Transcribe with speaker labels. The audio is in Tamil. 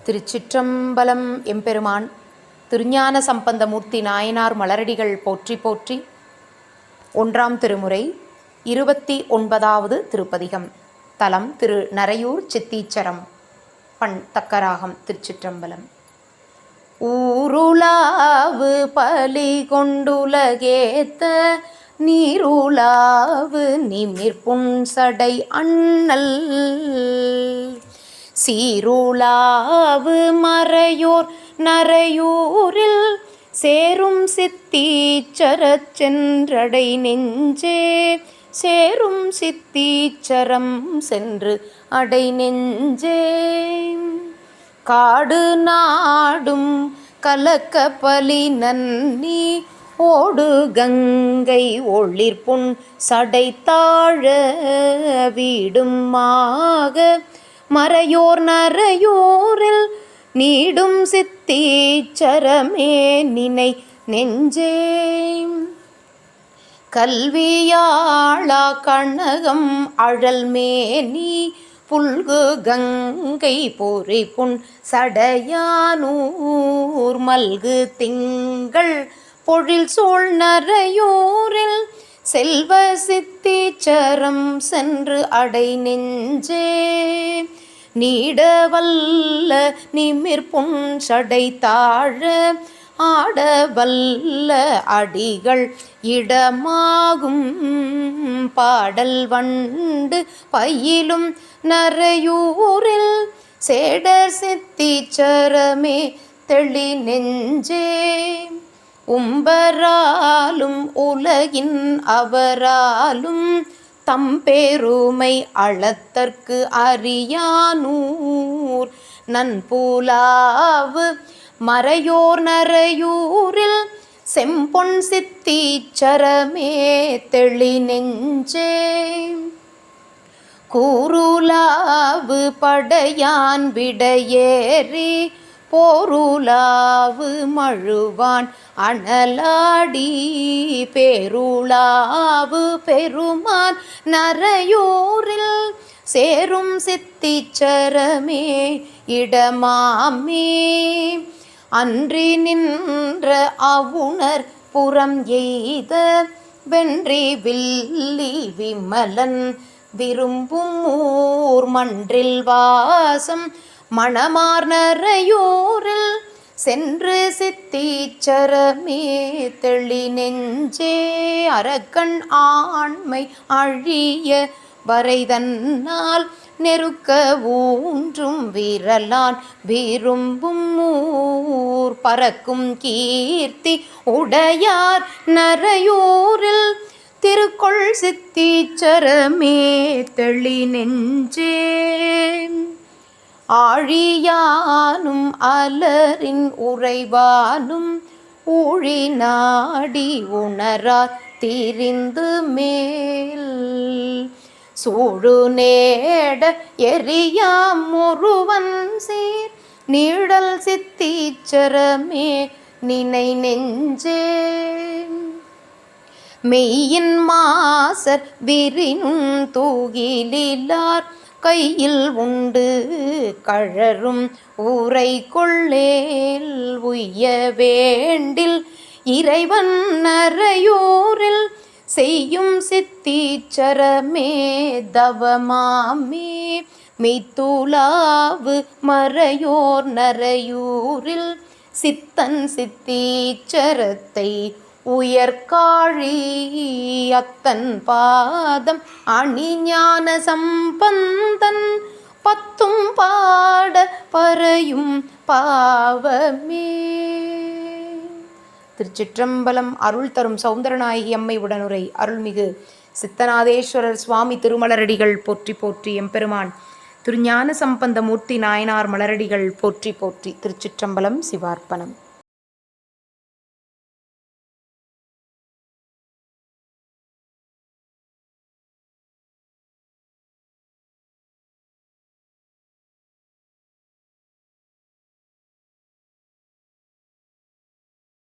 Speaker 1: திருச்சிற்றம்பலம். எம்பெருமான் திருஞான சம்பந்தமூர்த்தி நாயனார் மலரடிகள் போற்றி போற்றி. 1ஆம் திருமுறை 29வது திருப்பதிகம். தலம் திரு நரையூர் சித்தீச்சரம். பண் தக்கராகம். திருச்சிற்றம்பலம். ஊருலாவு பலி கொண்டுலகேத்த நீருலாவு நிமிர்புன் சடை அண்ணல் சீருலாவு மறையோர் நரையூரில் சேரும் சித்தீச்சரச் சென்றடை நெஞ்சே சேரும் சித்தீச்சரம் சென்று அடை நெஞ்சே. காடு நாடும் கலக்க பலி நன்னி ஓடு கங்கை ஒளிர்புன் சடை தாழ வீடுமாக மறையோர் நரையூரில் நீடும் சித்தீச்சரமே நினை நெஞ்சே. கல்வியாளா கனகம் அழல்மேனி புல்கு கங்கை பொறிப்புன் சடையானூர் மல்கு திங்கள் பொழில் சூழ் நரையூரில் செல்வ சித்தீச்சரம் சென்று அடை நெஞ்சே. நீடவல்ல நிமிர்புன் சடை தாழ ஆடவல்ல அடிகள் இடமாகும் பாடல் வண்டு பயிலும் நரையூரில் சேடர் சித்தீச்சரமே தெளி நெஞ்சே. உம்பராலும் உலகின் அவராலும் தம்பெருமை அளத்தற்கு அறியானூர் நன்புலாவு மறையோர் நரையூரில் செம்பொன் சித்தீச்சரமே தெளி நெஞ்சே. கூருலாவு படையான் விடையேறி போருலாவு மழுவான் அனலாடி பேருலாவு பெருமான் நரையூரில் சேரும் சித்தீச்சரமே இடமாமே. அன்றி நின்ற அவுணர் புறம் எய்த வென்றி வில்லி விமலன் விரும்பும் ஊர் மன்றில் வாசம் மணமார் நரையூரில் சென்று சித்தீச்சரமே தெளி நெஞ்சே. அரக்கன் ஆண்மை அழிய வரைதன்னால் நெருக்க ஊன்றும் விரலான் விரும்பும் ஊர் பறக்கும் கீர்த்தி உடையார் நரையூரில் திருக்கொள் சித்தீச்சரமே தெளி நெஞ்சே. ஆழியானும் அலரின் உறைவானும் ஊழி நாடி உணரார் திரிந்து மேல் சூழு நேட எரியாம் ஒருவன் சீர் நீழல் சித்தீச்சரமே நினை நெஞ்சே. மெய்யின் மாசர் விரினும் தூகிலார் கையில் உண்டு கழரும் ஊரை கொள்ளேல் உய்ய வேண்டில் இறைவன் நரையூரில் செய்யும் சித்தீச்சரமே தவமாமே. மெய்த்துலாவு மறையோர் நரையூரில் சித்தன் சித்தீச்சரத்தை உயர்காழி அத்தன் பாதம் அணிஞான சம்பந்தன் பத்தும் பாட பறையும் பாவமே. திருச்சிற்றம்பலம். அருள் தரும் சௌந்தரநாயகி அம்மை உடனுரை அருள்மிகு சித்தநாதேஸ்வரர் சுவாமி திருமலரடிகள் போற்றி போற்றி. எம்பெருமான் திருஞான சம்பந்தமூர்த்தி நாயனார் மலரடிகள் போற்றி போற்றி. திருச்சிற்றம்பலம். சிவார்ப்பணம்.